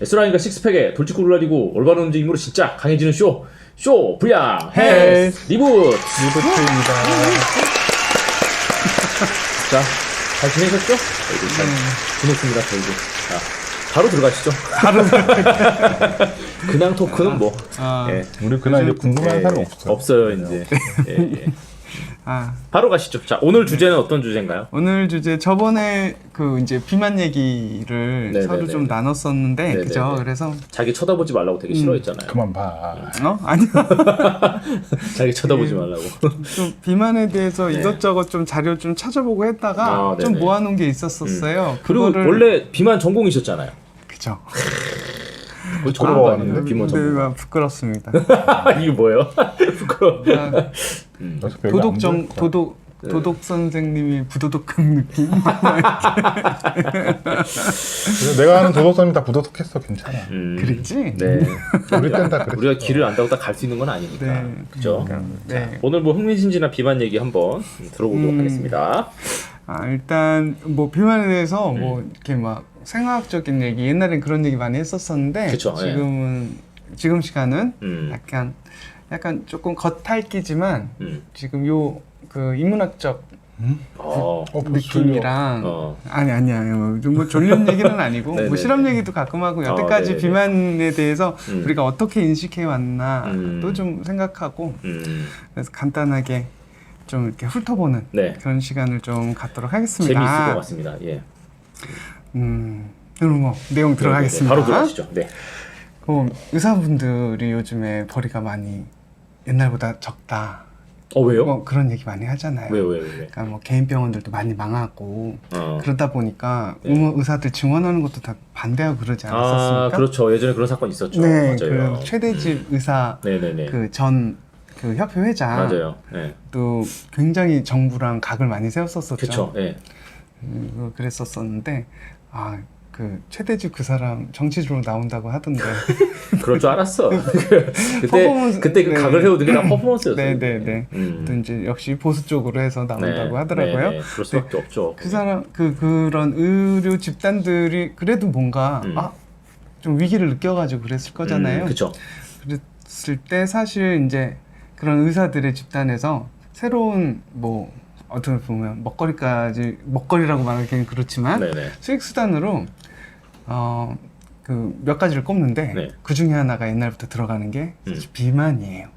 에스라인과 식스팩에 돌직구를 날리고 올바른 움직임으로 진짜 강해지는 쇼 불량 헬스 리부트입니다. 자, 잘 지내셨죠? 지냈습니다. 저희도. 자, 바로 들어가시죠. 근황 토크는 뭐 아, 예. 우리 그날 이제 궁금한 사람 없어요. 없어요 이제. 예. 아, 바로 가시죠. 자, 오늘 주제는 어떤 주제인가요? 오늘 주제 저번에 그 이제 비만 얘기를 네네네. 서로 좀 나눴었는데 네네네. 그죠? 그래서 자기 쳐다보지 말라고 되게 싫어했잖아요. 그만 봐. 아니요. 자기 쳐다보지 말라고. 좀 비만에 대해서 네. 이것저것 좀 자료 좀 찾아보고 했다가 아, 좀 네네. 모아놓은 게 있었었어요. 그리고 그거를 원래 비만 전공이셨잖아요. 그죠. 거의 부끄러워하는데? 비만 전공. 네, 부끄럽습니다. 이게 뭐예요? 부끄러워. 아, 그래서 별로 안 도덕정 보일 거야. 도덕 선생님이 부도덕한 느낌. 그래서 내가 아는 도덕사님 다 부도덕했어. 괜찮아. 그랬지? 네. 우리 땐 다 그랬어. 우리가 길을 안다고 다 갈 수 있는 건 아니니까. 네. 그죠? 네. 오늘 뭐 흥미진진한 비만 얘기 한번 들어보도록 하겠습니다. 아, 일단 뭐 비만에 대해서 음. 뭐 이렇게 막 생화학적인 얘기 옛날엔 그런 얘기 많이 했었었는데 그쵸, 예. 지금 시간은 음. 약간 조금 겉핥기지만 음. 지금 요 그 인문학적 어. 느낌이랑 어. 아니야 뭐 졸린 얘기는 아니고 네네네. 뭐 실험 얘기도 가끔 하고 여태까지 네네네. 비만에 대해서 음. 우리가 어떻게 인식해 왔나도 좀 생각하고 그래서 간단하게 좀 이렇게 훑어보는 네. 그런 시간을 좀 갖도록 하겠습니다. 재미있을 것 같습니다. 예. 그럼 뭐 내용 들어가겠습니다. 바로 들어가시죠. 네. 의사분들이 요즘에 벌이가 많이 옛날보다 적다. 왜요? 뭐 그런 얘기 많이 하잖아요. 왜? 그러니까 뭐 개인 병원들도 많이 망하고 어. 그러다 보니까 네. 의사들 증원하는 것도 다 반대하고 그러지 않았었습니까? 아, 그렇죠. 예전에 그런 사건 있었죠. 네, 맞아요. 그 최대집 의사 네네네. 그 전 그 협회 회장 맞아요. 네. 또 굉장히 정부랑 각을 많이 세웠었었죠. 그렇죠. 예. 그랬었었는데 그 최대집 그 사람 정치적으로 나온다고 하던데 그럴 줄 알았어. 퍼포먼스- 그때 그 네. 각을 해오던 게 다 퍼포먼스였어요. 네네네. 또 이제 역시 보수 쪽으로 해서 나온다고 네, 하더라고요. 네, 그럴 수밖에 없죠. 그 사람 그런 의료 집단들이 그래도 뭔가 좀 위기를 느껴가지고 그랬을 거잖아요. 그렇죠. 그랬을 때 사실 이제 그런 의사들의 집단에서 새로운 뭐 어떻게 보면 먹거리라고 말하기는 그렇지만 네네. 수익 수단으로 그 몇 가지를 꼽는데 네. 그 중에 하나가 옛날부터 들어가는 게 사실 비만이에요.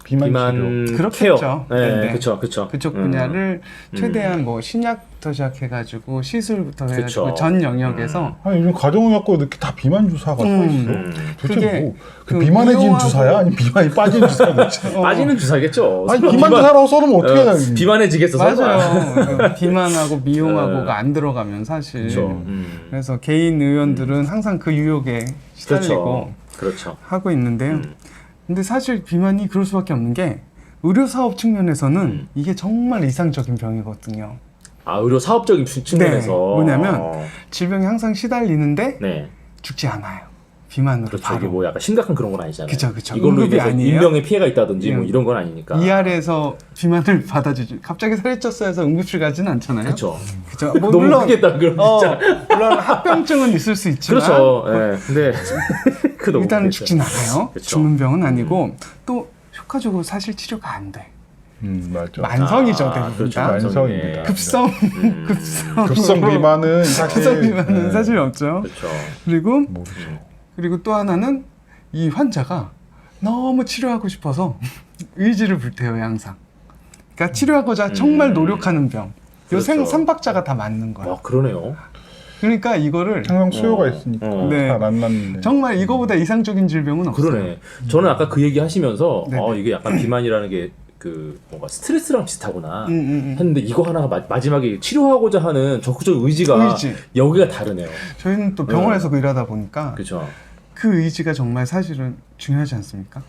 비만 치료. 비만 그렇겠죠. 케어. 네네. 네, 그렇죠. 그쪽 분야를 최대한 뭐 신약부터 시작해가지고 시술부터 해가지고 그쵸. 전 영역에서 아니 요즘 가정의학과 이렇게 다 비만 주사가 써 있어. 도대체 그게 뭐 그 비만해진 미용하고- 주사야? 아니 비만이 빠진 주사야? 도대체? 빠지는 주사겠죠. 아니 비만 주사라고 써놓으면 어떻게 해야 돼? 비만해지겠어. 설마. 맞아요. 비만하고 미용하고가 안 들어가면 사실 그렇죠. 그래서 개인 의원들은 항상 그 유혹에 시달리고 그렇죠. 하고 있는데요. 근데 사실 비만이 그럴 수밖에 없는 게 의료 사업 측면에서는 이게 정말 이상적인 병이거든요. 아, 의료 사업적인 측면에서 뭐냐면 질병이 항상 시달리는데 네. 죽지 않아요. 비만으로 그렇죠. 바로. 이게 뭐 약간 심각한 그런 건 아니잖아요. 그쵸. 이걸로 응급이 인해서 아니에요? 인명의 피해가 있다든지 뭐 예. 이런 건 아니니까. ER에서 비만을 받아주지. 갑자기 살이 쪘어 해서 응급실 가지는 않잖아요. 그렇죠. 그죠. 뭐 너무 물론 크겠다 그럼 진짜. 물론 합병증은 있을 수 있지만 그렇죠. 예. 근데 그 너무 일단은 크겠어요. 죽진 않아요. 그쵸. 죽는 병은 아니고 또 효과적으로 사실 치료가 안 돼. 맞죠. 만성이죠, 대부분 그렇죠. 다. 만성입니다. 급성 급성 비만은 사실 급성 비만은 사실 없죠. 그렇죠. 그리고 모르죠. 그리고 또 하나는 이 환자가 너무 치료하고 싶어서 의지를 불태워요, 항상. 그러니까 치료하고자 정말 노력하는 병. 요 그렇죠. 삼박자가 다 맞는 거야. 와, 그러네요. 그러니까 이거를 항상 수요가 있으니까 네. 잘 안 났는데. 정말 이거보다 이상적인 질병은 없어요. 그러네. 저는 아까 그 얘기 하시면서 네네. 이게 약간 비만이라는 게 그 뭔가 스트레스랑 비슷하구나 음. 했는데 이거 하나가 마지막에 치료하고자 하는 적극적 의지가 의지. 여기가 다르네요. 저희는 또 병원에서 일하다 보니까 그렇죠. 그 의지가 정말 사실은 중요하지 않습니까?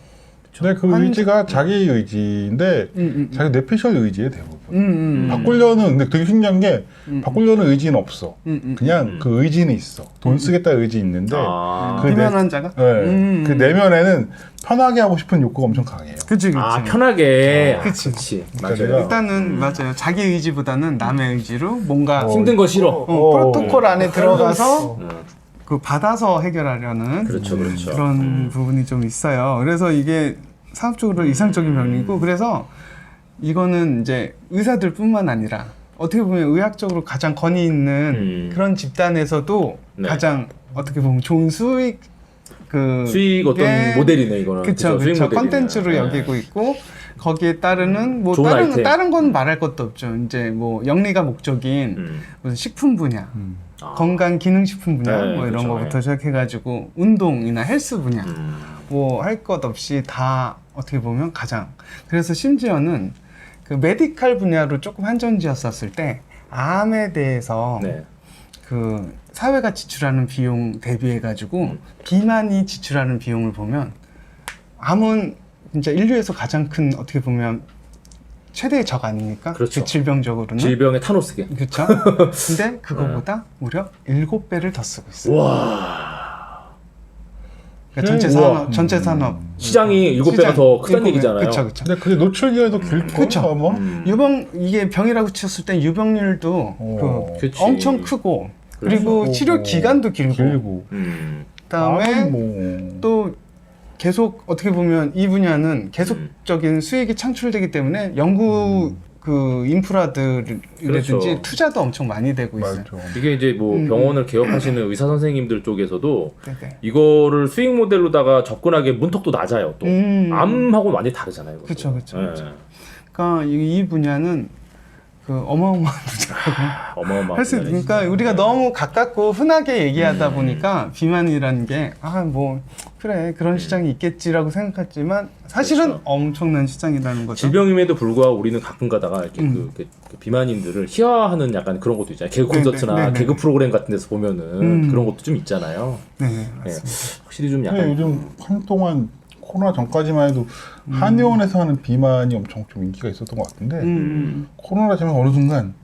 근데 그 의지가 자기 의지인데 자기 뇌피셜 의지에 대부분. 바꾸려는 근데 되게 신기한 게 바꾸려는 의지는 없어. 그냥 그 의지는 있어. 돈 쓰겠다 의지 있는데 그 비만 내- 환자가? 네. 그 내면에는 편하게 하고 싶은 욕구가 엄청 강해요. 그치. 아, 편하게. 그치. 그치. 그러니까 맞아요. 일단은 맞아요. 자기 의지보다는 남의 의지로 뭔가 힘든 거 싫어. 프로토콜 안에 들어가서 그 받아서 해결하려는 그렇죠, 그렇죠. 그런 부분이 좀 있어요. 그래서 이게 사업적으로 이상적인 병이고 그래서 이거는 이제 의사들뿐만 아니라 어떻게 보면 의학적으로 가장 권위 있는 그런 집단에서도 네. 가장 어떻게 보면 좋은 수익 수익 어떤 모델이네 이거는. 그쵸, 수익 그쵸. 모델이네요. 컨텐츠로 네. 여기고 있고 거기에 따르는 뭐 좋은 아이템. 다른 건 말할 것도 없죠. 이제 뭐 영리가 목적인 무슨 식품 분야, 아. 건강 기능 식품 분야 네, 뭐 이런 그쵸, 거부터 네. 시작해가지고 운동이나 헬스 분야 뭐 할 것 없이 다 어떻게 보면 가장 그래서 심지어는 그 메디칼 분야로 조금 한전지었었을 때 암에 대해서 네. 그 사회가 지출하는 비용 대비해 가지고 비만이 지출하는 비용을 보면 암은 진짜 인류에서 가장 큰 어떻게 보면 최대의 적 아닙니까? 그렇죠. 그 질병적으로는 질병의 타노스게. 그렇죠. 근데 그거보다 무려 7배를 더 쓰고 있어요. 와. 그러니까 전체 산업 시장이 7배가 더 크다는 일곱 배. 얘기잖아요. 그쵸, 그쵸. 근데 그게 노출 기간이 더 길고 그쵸. 아마 유병 이게 병이라고 치셨을 때 유병률도 그치. 엄청 크고 그리고 그렇죠. 치료 기간도 길고 길고 그다음에 뭐 또 계속 어떻게 보면 이 분야는 계속적인 수익이 창출되기 때문에 연구 그 인프라들이라든지 그렇죠. 투자도 엄청 많이 되고 있어요. 맞죠. 이게 이제 뭐 병원을 개업하시는 의사 선생님들 쪽에서도 네네. 이거를 수익 모델로다가 접근하기에 문턱도 낮아요. 또 암하고 많이 다르잖아요. 그렇죠, 그렇죠. 네. 그러니까 이 분야는 그 어마어마한 분야고 어마어마한 할 수 분야네, 그러니까 진짜. 우리가 너무 가깝고 흔하게 얘기하다 보니까 비만이라는 게 뭐 그래 그런 시장이 있겠지라고 생각했지만 사실은 그렇죠. 엄청난 시장이라는 거죠. 질병임에도 불구하고 우리는 가끔 가다가 이렇게 그 비만인들을 희화하는 약간 그런 것도 있잖아요. 개그 콘서트나 네네. 개그 프로그램 같은 데서 보면은 그런 것도 좀 있잖아요. 네, 네. 맞습니다. 확실히 좀 근데 약간 요즘 한동안 코로나 전까지만 해도 한의원에서 하는 비만이 엄청 좀 인기가 있었던 것 같은데 코로나 지나서 어느 순간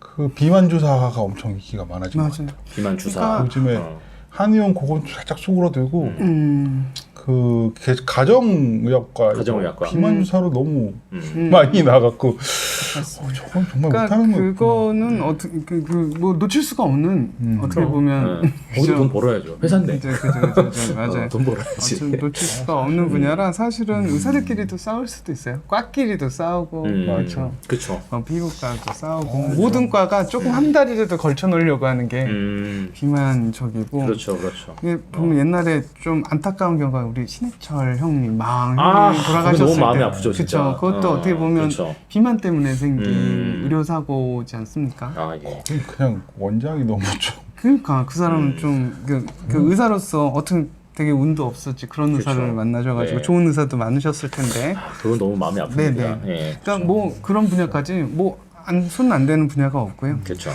그 비만 주사가 엄청 인기가 많아진 것 같아요. 맞아요. 비만 주사. 그러니까 요즘에 한의원 그건 살짝 수그러들고 그 가정의학과 가정의학과. 비만 주사로 너무 많이 나갔고 저건 정말 그러니까 못하는 거예요. 그거는 어떻게 뭐 놓칠 수가 없는 어떻게 보면 거기도 돈 벌어야죠. 회사인데. 그죠, 맞아요. 돈 벌어야지. 어쨌든 놓칠 수가 없는 분야라 사실은 의사들끼리도 싸울 수도 있어요. 과끼리도 싸우고 그렇죠. 그렇죠. 피부과도 싸우고 모든 과가 조금 한 달이라도 걸쳐 놓으려고 하는 게 비만적이고 그렇죠, 그렇죠. 이게 보면 옛날에 좀 안타까운 경우가 우리 신해철 형님 망 아, 형님 돌아가셨을 너무 마음이 때 아프죠, 진짜. 그쵸. 그것도 어떻게 보면 그렇죠. 비만 때문에 생긴 의료 사고지 않습니까? 아, 예. 그냥 원장이 너무 좀 그러니까 그 사람은 좀 그 의사로서 어떻게 되게 운도 없었지 그런 그렇죠. 의사를 만나셔가지고 네. 좋은 의사도 많으셨을 텐데. 그건 너무 마음이 아픕니다. 네네. 예. 그러니까 뭐 그런 분야까지 뭐 손 안 대는 분야가 없고요. 그렇죠.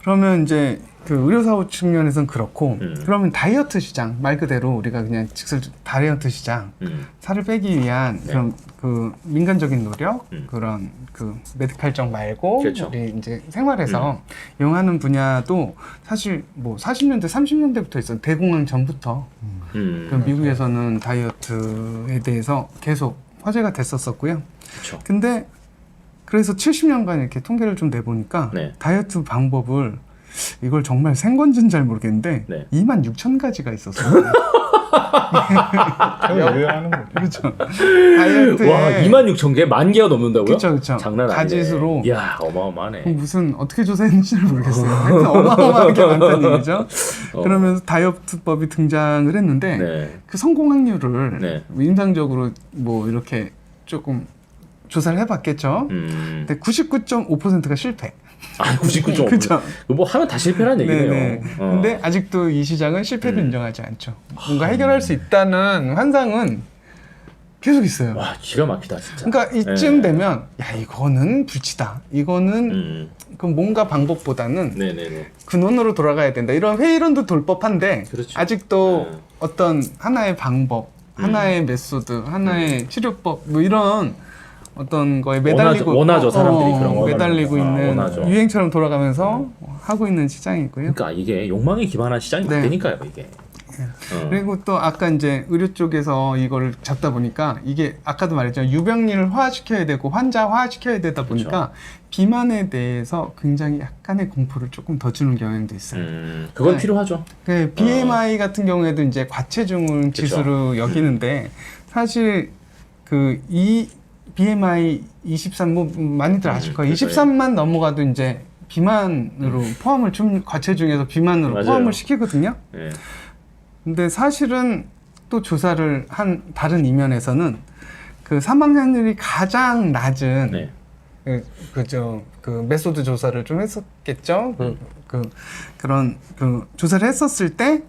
그러면 이제 그 의료사업 측면에서는 그렇고 음. 그러면 다이어트 시장 말 그대로 우리가 그냥 직설 다이어트 시장 살을 빼기 위한 네. 그런 그 민간적인 노력 그런 그 메디칼적 말고 그렇죠. 우리 이제 생활에서 이용하는 분야도 사실 뭐 40년대 30년대부터 있었 대공황 전부터 그 미국에서는 다이어트에 대해서 계속 화제가 됐었었고요. 그렇죠. 근데 그래서 70년간 이렇게 통계를 좀 내보니까 네. 다이어트 방법을 이걸 정말 생건지는 잘 모르겠는데 네. 26,000가지가 있었어요. 왜 하는 거죠? 그렇죠. 다이어트에 와, 26,000개? 10,000개가 넘는다고요? 그쵸. 장난 아니네. 가지수로. 이야, 어마어마하네. 무슨 어떻게 조사했는지를 모르겠어요. 하여튼 어마어마하게 많다는 얘기죠. 그러면서 다이어트법이 등장을 했는데 네. 그 성공 확률을 네. 임상적으로 뭐 이렇게 조금 조사를 해봤겠죠. 근데 99.5%가 실패. 아, 99.5%. 그쵸. 뭐 하면 다 실패라는 얘기네요. 네네. 근데 아직도 이 시장은 실패를 인정하지 않죠. 뭔가 해결할 수 있다는 환상은 계속 있어요. 와, 기가 막히다, 진짜. 그러니까 이쯤 되면 야 이거는 불치다. 이거는 그 뭔가 방법보다는 네네네. 근원으로 돌아가야 된다. 이런 회의론도 돌 법한데 그렇죠. 아직도 어떤 하나의 방법, 하나의 메소드, 하나의 치료법 뭐 이런 어떤 거에 매달리고 원하죠, 사람들이 그런 거. 매달리고 있는 원하죠. 유행처럼 돌아가면서 하고 있는 시장이고요. 그러니까 이게 욕망에 기반한 시장이 네. 맞다니까요, 이게. 그리고 또 아까 이제 의료 쪽에서 이걸 잡다 보니까 이게 아까도 말했잖아요. 유병리를 화시켜야 되고 환자화 시켜야 되다 보니까 비만에 대해서 굉장히 약간의 공포를 조금 더 주는 경향도 있어요. 그건 네. 필요하죠. 그 BMI 같은 경우에도 이제 과체중을 그쵸. 지수로 여기는데 사실 그 이 BMI 23 뭐 많이들 아실 거예요. 그쵸, 23만 넘어가도 이제 비만으로 포함을 좀 과체중에서 비만으로 맞아요. 포함을 시키거든요. 예. 근데 사실은 또 조사를 한 다른 이면에서는 그 사망률이 가장 낮은 네. 그 메소드 조사를 좀 했었겠죠. 그런 조사를 했었을 때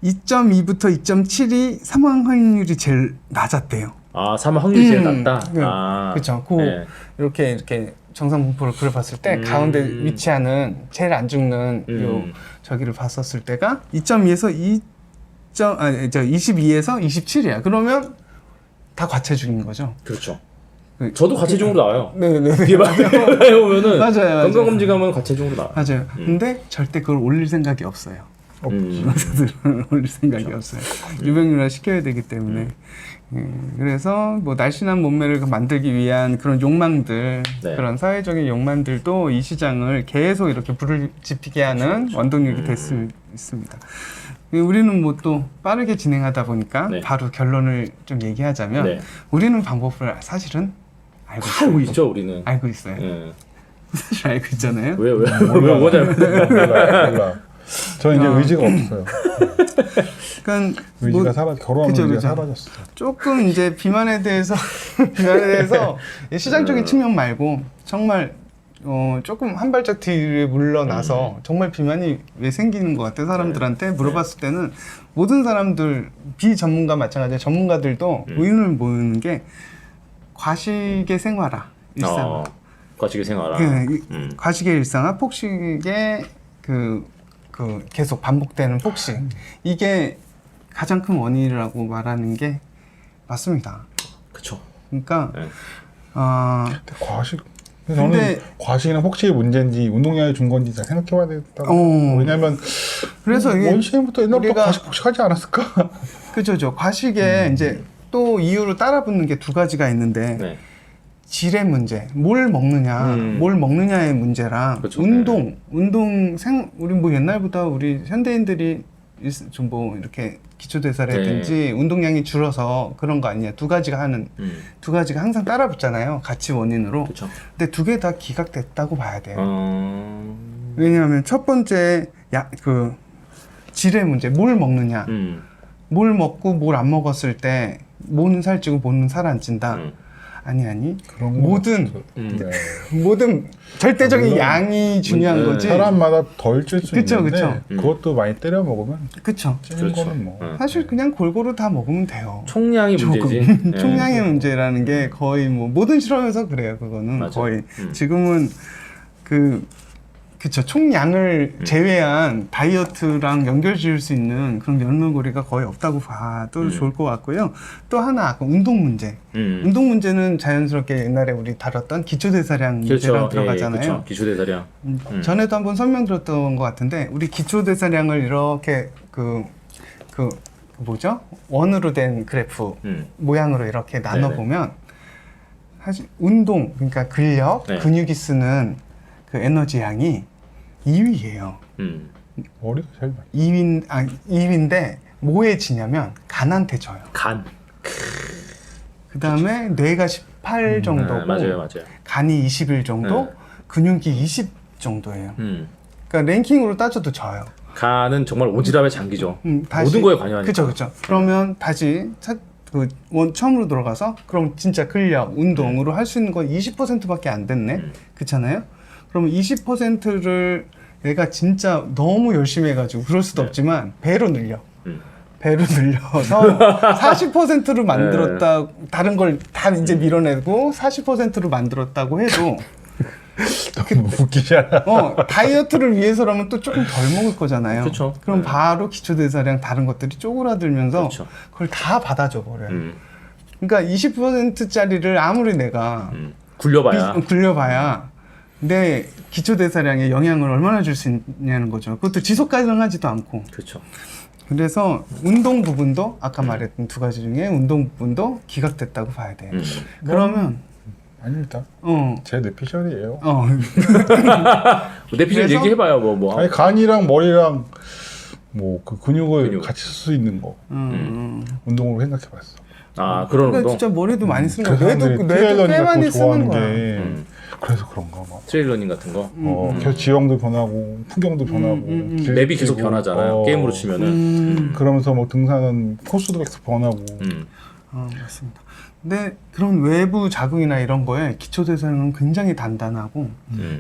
2.2부터 2.7이 사망 확률이 제일 낮았대요. 아, 사망 확률이 제일 낮다. 네. 아, 그렇죠. 네. 이렇게 정상 분포를 그려봤을 때 가운데 위치하는 제일 안 죽는 요 저기를 봤었을 때가 2.2에서 22에서 27이야. 그러면 다 과체중인 거죠. 그렇죠. 저도 과체중으로 나와요. 네네. BMI 오면은 맞아요. 건강검진 가면 과체중으로 나와요. 맞아요. 근데 절대 그걸 올릴 생각이 없어요. 의사들은 올릴 생각이 없어요. 유병률화 시켜야 되기 때문에. 그래서 뭐 날씬한 몸매를 만들기 위한 그런 욕망들, 네. 그런 사회적인 욕망들도 이 시장을 계속 이렇게 불을 지피게 하는 원동력이 될 수 있습니다. 우리는 뭐 또 빠르게 진행하다 보니까 네. 바로 결론을 좀 얘기하자면 네. 우리는 방법을 사실은 알고 알고 있어요. 있죠, 우리는. 알고 있어요. 예. 사실 알고 있잖아요. 왜 뭐냐? 몰라. 저 이제 의지가 없어요. 그러니까 의지가 결혼 그죠, 의지가 그죠. 사라졌어. 조금 이제 비만에 대해서 시장적인 측면 말고 정말 조금 한 발짝 뒤에 물러나서 정말 비만이 왜 생기는 것 같아 사람들한테 물어봤을 때는 모든 사람들 비전문가 마찬가지로 전문가들도 의논을 모으는 게 과식의 생활화 일상화. 과식의 생활화. 과식의 일상화, 폭식의 계속 반복되는 폭식. 이게 가장 큰 원인이라고 말하는 게 맞습니다. 그렇죠. 그러니까 네. 저는 과식이나 폭식의 문제인지 운동량이 준 건지 잘 생각해봐야 되겠다고. 왜냐하면 그래서 이게 원시부터 옛날부터 과식 폭식하지 않았을까? 그죠. 과식에 이제 또 이유로 따라붙는 게 두 가지가 있는데 네. 질의 문제, 뭘 먹느냐의 문제랑 그쵸. 우리 뭐 옛날부터 우리 현대인들이 좀 뭐 이렇게 기초대사라든지 운동량이 줄어서 그런 거 아니냐. 두 가지가 항상 따라붙잖아요. 같이 원인으로. 그쵸. 근데 두 개 다 기각됐다고 봐야 돼요. 왜냐하면 첫 번째 질의 문제, 뭘 먹느냐. 뭘 먹고 뭘 안 먹었을 때 뭐는 살찌고 뭐는 살 안 찐다. 아니 모든 절대적인 양이 중요한 거지. 사람마다 덜 찔 수 있는데 그쵸. 그것도 많이 때려 먹으면 그쵸. 찌는 거는 뭐 사실 그냥 골고루 다 먹으면 돼요. 총량이 문제지. 총량의 문제라는 게 거의 뭐 모든 실험에서 그래요. 그거는 맞아. 거의 지금은 그쵸. 총량을 제외한 다이어트랑 연결 지을 수 있는 그런 연결고리가 거의 없다고 봐도 좋을 것 같고요. 또 하나, 아까 운동 문제. 운동 문제는 자연스럽게 옛날에 우리 다뤘던 기초대사량 문제랑 들어가잖아요. 그렇죠. 기초대사량. 전에도 한번 설명드렸던 것 같은데, 우리 기초대사량을 이렇게 뭐죠? 원으로 된 그래프 모양으로 이렇게 나눠보면, 사실 운동, 그러니까 근력, 네. 근육이 쓰는 그 에너지 양이 2위예요. 머리가 제일 많이 2위인데 뭐에 지냐면 간한테 져요. 간. 그 다음에 뇌가 18 정도고 맞아요. 간이 21 정도, 근육이 20 정도예요. 그러니까 랭킹으로 따져도 져요. 간은 정말 오지랖의 장기죠. 다시, 모든 거에 관여하니까. 그쵸. 그러면 다시 처음으로 돌아가서 그럼 진짜 근력, 운동으로 할 수 있는 건 20%밖에 안 됐네. 그렇잖아요? 그러면 20%를 내가 진짜 너무 열심히 해가지고 그럴 수도 없지만 배로 늘려. 배로 늘려서 40%로 만들었다. 다른 걸 다 이제 밀어내고 40%로 만들었다고 해도 너무 웃기잖아. 다이어트를 위해서라면 또 조금 덜 먹을 거잖아요. 그쵸. 그럼 바로 기초대사량 다른 것들이 쪼그라들면서 그쵸. 그걸 다 받아줘 버려요. 그러니까 20%짜리를 아무리 내가 굴려봐야 내 기초대사량에 영향을 얼마나 줄 수 있냐는 거죠. 그것도 지속 가능하지도 않고. 그렇죠. 그래서 운동 부분도 아까 말했던 두 가지 중에 운동 부분도 기각됐다고 봐야 돼요. 그러면 아닙니다. 어, 제 뇌피셜이에요. 뇌피셜 그래서- 얘기해봐요. 뭐. 아니 간이랑 머리랑 뭐 그 근육을 근육. 같이 쓸 수 있는 거 운동으로 생각해봤어. 아 그런 그러니까 운동. 진짜 머리도 많이 쓰는 거, 그 사람들이 뇌도 꽤 트레일러닝 많이 같은 거 쓰는 좋아하는 거야. 게 그래서 그런가 봐. 트레일러닝 같은 거. 계속 지형도 변하고 풍경도 변하고 길 맵이 계속 뛰고, 변하잖아요. 게임으로 치면은. 그러면서 뭐 등산은 코스도 계속 변하고 맞습니다. 근데 그런 외부 자극이나 이런 거에 기초대사량은 굉장히 단단하고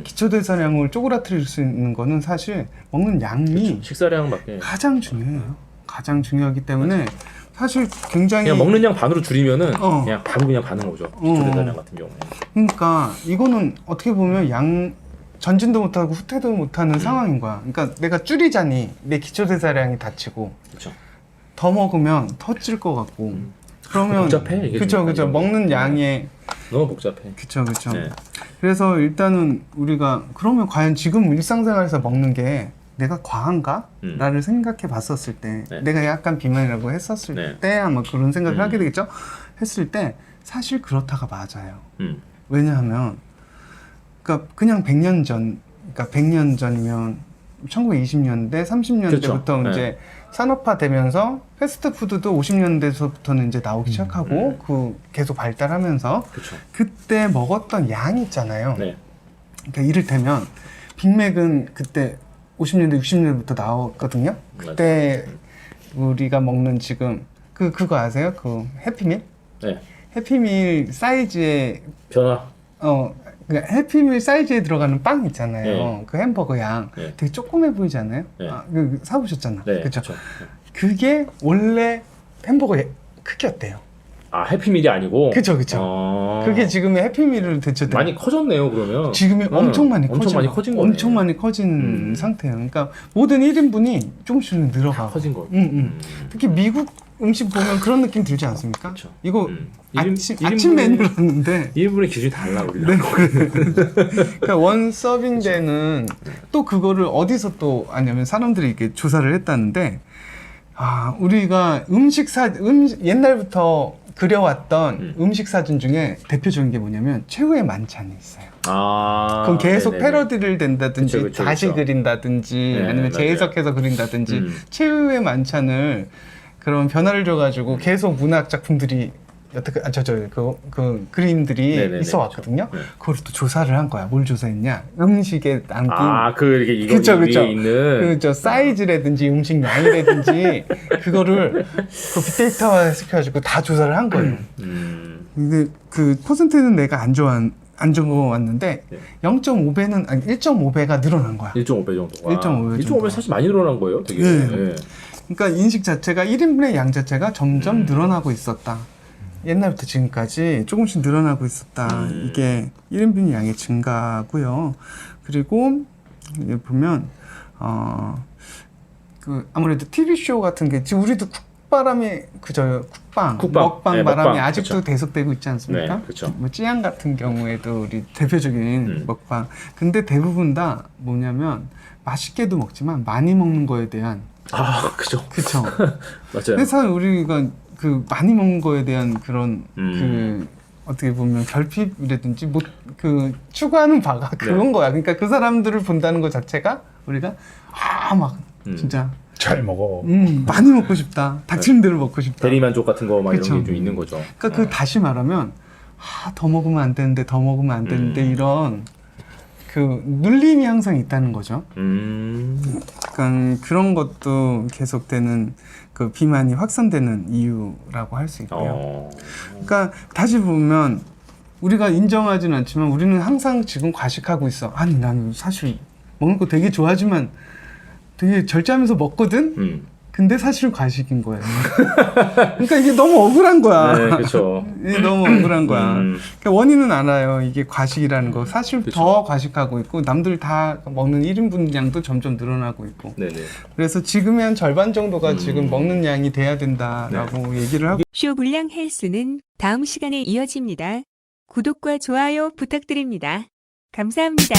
기초대사량을 쪼그라뜨릴 수 있는 거는 사실 먹는 양이 식사량밖에. 가장 중요해요. 가장 중요하기 때문에 사실 굉장히 그냥 먹는 양 반으로 줄이면은 어. 그냥 바로 그냥 가는 거죠. 기초대사량 같은 경우에. 그러니까 이거는 어떻게 보면 양 전진도 못하고 후퇴도 못하는 상황인 거야. 그러니까 내가 줄이자니 내 기초대사량이 다치고 그렇죠. 더 먹으면 더 찔 것 같고 그러면 복잡해, 이게 그쵸 좀. 그쵸 먹는 양에 너무 복잡해. 그쵸 그쵸. 네. 그래서 일단은 우리가 그러면 과연 지금 일상생활에서 먹는 게 내가 과한가? 라를 생각해 봤었을 때 네. 내가 약간 비만이라고 했었을 네. 때 아마 그런 생각을 하게 되겠죠? 했을 때 사실 그렇다가 맞아요. 왜냐하면 그러니까 그냥 100년 전 그러니까 100년 전이면 1920년대 30년대부터 그렇죠. 이제 산업화되면서 패스트푸드도 50년대서부터는 이제 나오기 시작하고 그 계속 발달하면서 그렇죠. 그때 먹었던 양이 있잖아요. 네. 그러니까 이를테면 빅맥은 그때 50년대, 60년대부터 나왔거든요. 그때 우리가 먹는 지금 그거 아세요? 그 해피밀? 네. 해피밀 사이즈의 변화. 그러니까 해피밀 사이즈에 들어가는 빵 있잖아요. 네. 그 햄버거 양 네. 되게 조그매 보이지 않아요? 네. 사보셨잖아. 네. 그죠? 그렇죠. 그게 원래 햄버거의 크기였대요. 아 해피밀이 아니고. 그쵸, 그쵸. 그게 지금의 해피밀을 대체된 많이 커졌네요. 그러면. 지금이 엄청 많이 엄청 많이 커진 거네. 엄청 많이 커진 상태예요. 그러니까 모든 1인분이 조금씩 늘어가고 커진 거. 특히 미국 음식 보면 그런 느낌 들지 않습니까? 그쵸. 이거 일인- 아침 일인분이- 메뉴였는데 1인분의 기준이 달라 우리랑. 그러니까 원 서빙 때는 또 그거를 어디서 또 아냐면 사람들이 이렇게 조사를 했다는데 우리가 옛날부터 그려왔던 음식 사진 중에 대표적인 게 뭐냐면 최후의 만찬이 있어요. 그럼 계속 네네네. 패러디를 된다든지 그쵸, 다시 그쵸. 그린다든지 네, 아니면 맞아요. 재해석해서 그린다든지 최후의 만찬을 그런 변화를 줘가지고 계속 문학 작품들이 여태까 그 그림들이 네네네, 있어왔거든요. 그쵸. 네. 그걸 또 조사를 한 거야. 뭘 조사했냐? 음식에 담긴 이렇게 이거 그쵸, 위에 그쵸. 있는 사이즈라든지 음식 양이라든지 그거를 그 빅데이터화 시켜가지고 다 조사를 한 거예요. 근데 그 퍼센트는 내가 안 적어왔는데 네. 0.5배는 아니 1.5배가 늘어난 거야. 1.5배 정도가. 1.5배 1.5배 사실 많이 늘어난 거예요. 되게. 네. 네. 그러니까 인식 자체가 1인분의 양 자체가 점점 늘어나고 있었다. 옛날부터 지금까지 조금씩 늘어나고 있었다. 이게 1인분 양의 증가고요. 그리고 여기 보면 그 아무래도 TV 쇼 같은 게 지금 우리도 국바람이 국방 먹방 네, 바람이 먹방. 아직도 그쵸. 계속되고 있지 않습니까? 네, 그쵸. 뭐 찌양 같은 경우에도 우리 대표적인 먹방. 근데 대부분 다 뭐냐면 맛있게도 먹지만 많이 먹는 거에 대한 그죠. 그쵸. 맞아요. 회사 우리가 그 많이 먹는 거에 대한 그런 그 어떻게 보면 결핍이라든지 뭐 그 추구하는 바가 그건 거야. 그러니까 그 사람들을 본다는 것 자체가 우리가 막 진짜 잘 먹어. 많이 먹고 싶다. 닥치는 대로 먹고 싶다. 대리만족 같은 거 막 이런 그쵸. 게 좀 있는 거죠. 그러니까 그 다시 말하면 더 먹으면 안 되는데 더 먹으면 안 되는데 이런 그 눌림이 항상 있다는 거죠. 약간 그런 것도 계속되는 그 비만이 확산되는 이유라고 할 수 있고요. 그러니까 다시 보면 우리가 인정하지는 않지만 우리는 항상 지금 과식하고 있어. 아니 나는 사실 먹는 거 되게 좋아하지만 되게 절제하면서 먹거든. 근데 사실은 과식인 거예요. 그러니까 이게 너무 억울한 거야. 네, 그렇죠. 이게 너무 억울한 거야. 그러니까 원인은 알아요. 이게 과식이라는 거. 사실 그쵸. 더 과식하고 있고 남들 다 먹는 1인분 양도 점점 늘어나고 있고. 네네. 그래서 지금의 한 절반 정도가 지금 먹는 양이 돼야 된다라고 얘기를 하고 쇼불량 헬스는 다음 시간에 이어집니다. 구독과 좋아요 부탁드립니다. 감사합니다.